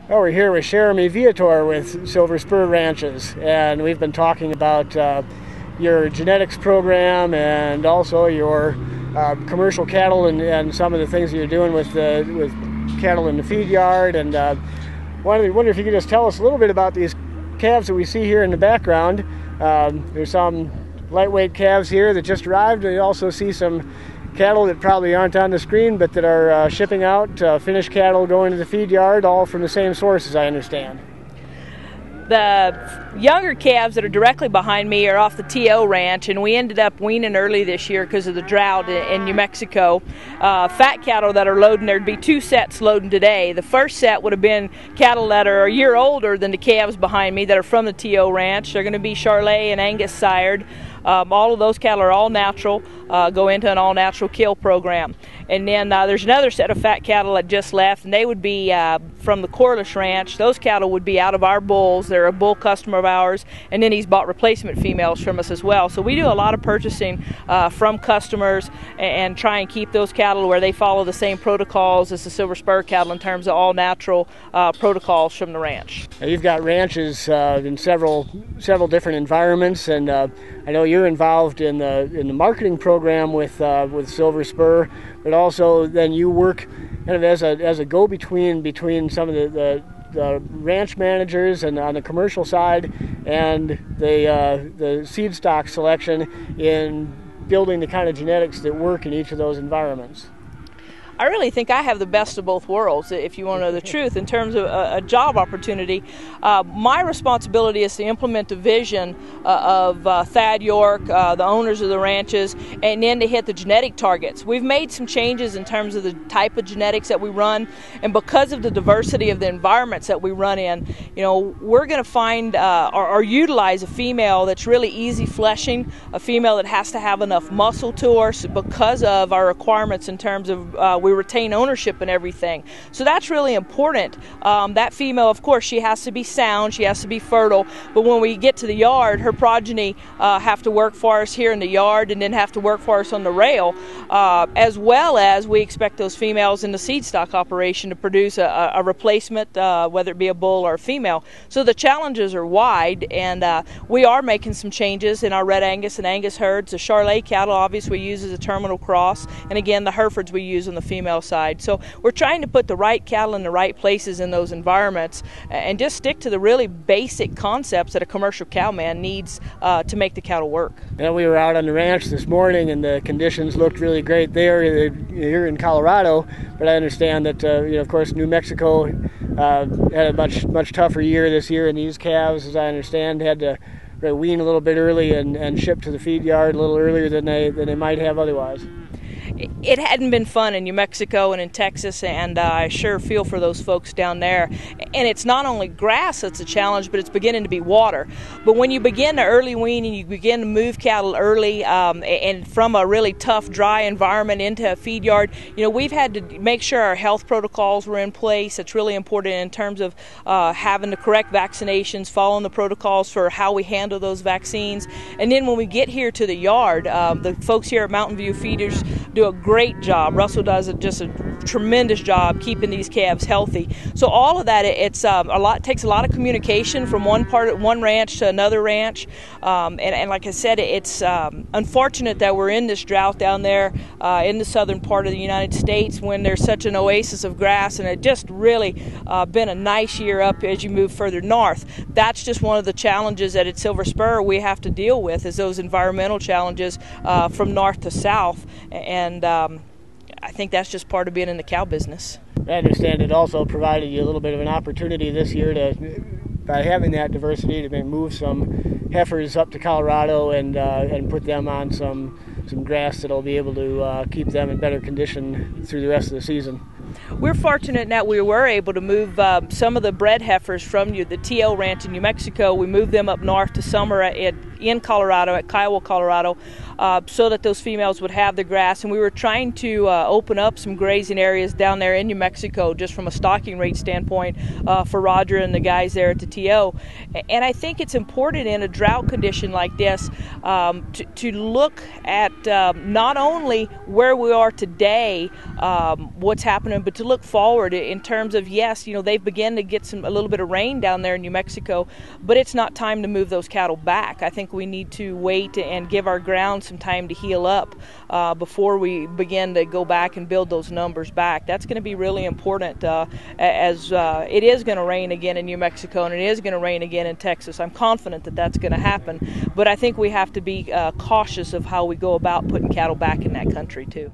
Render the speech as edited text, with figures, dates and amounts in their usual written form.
Well, we're here with Cheramie Viator with Silver Spur Ranches, and we've been talking about your genetics program and also your commercial cattle and some of the things that you're doing with cattle in the feed yard. And wonder if you could just tell us a little bit about these calves that we see here in the background. There's some lightweight calves here that just arrived. We also see some cattle that probably aren't on the screen, but that are shipping out, finished cattle going to the feed yard, all from the same source, as I understand. The younger calves that are directly behind me are off the TO ranch, and we ended up weaning early this year because of the drought in New Mexico. Fat cattle that are loading, there'd be two sets loading today. The first set would have been cattle that are a year older than the calves behind me that are from the TO ranch. They're going to be Charolais and Angus sired. All of those cattle are all natural, go into an all-natural kill program. And then there's another set of fat cattle that just left, and they would be from the Charolais ranch. Those cattle would be out of our bulls. They're a bull customer of ours, and then he's bought replacement females from us as well. So we do a lot of purchasing from customers and try and keep those cattle where they follow the same protocols as the Silver Spur cattle in terms of all-natural protocols from the ranch. Now, you've got ranches in several different environments, and I know you're involved in the marketing program with Silver Spur, but also then you work kind of as a go-between between some of the ranch managers and on the commercial side and the seed stock selection in building the kind of genetics that work in each of those environments. I really think I have the best of both worlds, if you want to know the truth, in terms of a job opportunity. My responsibility is to implement the vision of Thad York, the owners of the ranches, and then to hit the genetic targets. We've made some changes in terms of the type of genetics that we run, and because of the diversity of the environments that we run in, we're going to find or utilize a female that's really easy fleshing, a female that has to have enough muscle to her because of our requirements in terms of we retain ownership and everything. So that's really important. That female, of course, she has to be sound, she has to be fertile, but when we get to the yard, her progeny have to work for us here in the yard and then have to work for us on the rail, as well as we expect those females in the seed stock operation to produce a replacement, whether it be a bull or a female. So the challenges are wide, and we are making some changes in our Red Angus and Angus herds. The Charolais cattle obviously we use as a terminal cross, and again the Herefords we use on the female side. So we're trying to put the right cattle in the right places in those environments and just stick to the really basic concepts that a commercial cowman needs to make the cattle work. Yeah, we were out on the ranch this morning and the conditions looked really great there. You're in Colorado, but I understand that of course New Mexico had a much tougher year this year, and these calves, as I understand, had to wean a little bit early and ship to the feed yard a little earlier than they might have otherwise. It hadn't been fun in New Mexico and in Texas, and I sure feel for those folks down there. And it's not only grass that's a challenge, but it's beginning to be water. But when you begin to early wean and you begin to move cattle early and from a really tough, dry environment into a feed yard, we've had to make sure our health protocols were in place. It's really important in terms of having the correct vaccinations, following the protocols for how we handle those vaccines. And then when we get here to the yard, the folks here at Mountain View Feeders do a great job. Russell does just a tremendous job keeping these calves healthy. So all of that, takes a lot of communication from one ranch to another ranch. And like I said, it's unfortunate that we're in this drought down there in the southern part of the United States when there's such an oasis of grass, and it just really been a nice year up as you move further north. That's just one of the challenges that at Silver Spur we have to deal with, is those environmental challenges from north to south. And I think that's just part of being in the cow business. I understand it also provided you a little bit of an opportunity this year by having that diversity, to move some heifers up to Colorado and put them on some grass that'll be able to keep them in better condition through the rest of the season. We're fortunate in that we were able to move some of the bred heifers from the TL ranch in New Mexico. We moved them up north to summer in Colorado, at Kiowa, Colorado, so that those females would have the grass. And we were trying to open up some grazing areas down there in New Mexico, just from a stocking rate standpoint, for Roger and the guys there at the TO. And I think it's important in a drought condition like this to look at not only where we are today, what's happening, but to look forward in terms of, yes, they've begun to get a little bit of rain down there in New Mexico, but it's not time to move those cattle back. I think we need to wait and give our ground some time to heal up before we begin to go back and build those numbers back. That's going to be really important as it is going to rain again in New Mexico and it is going to rain again in Texas. I'm confident that that's going to happen, but I think we have to be cautious of how we go about putting cattle back in that country too.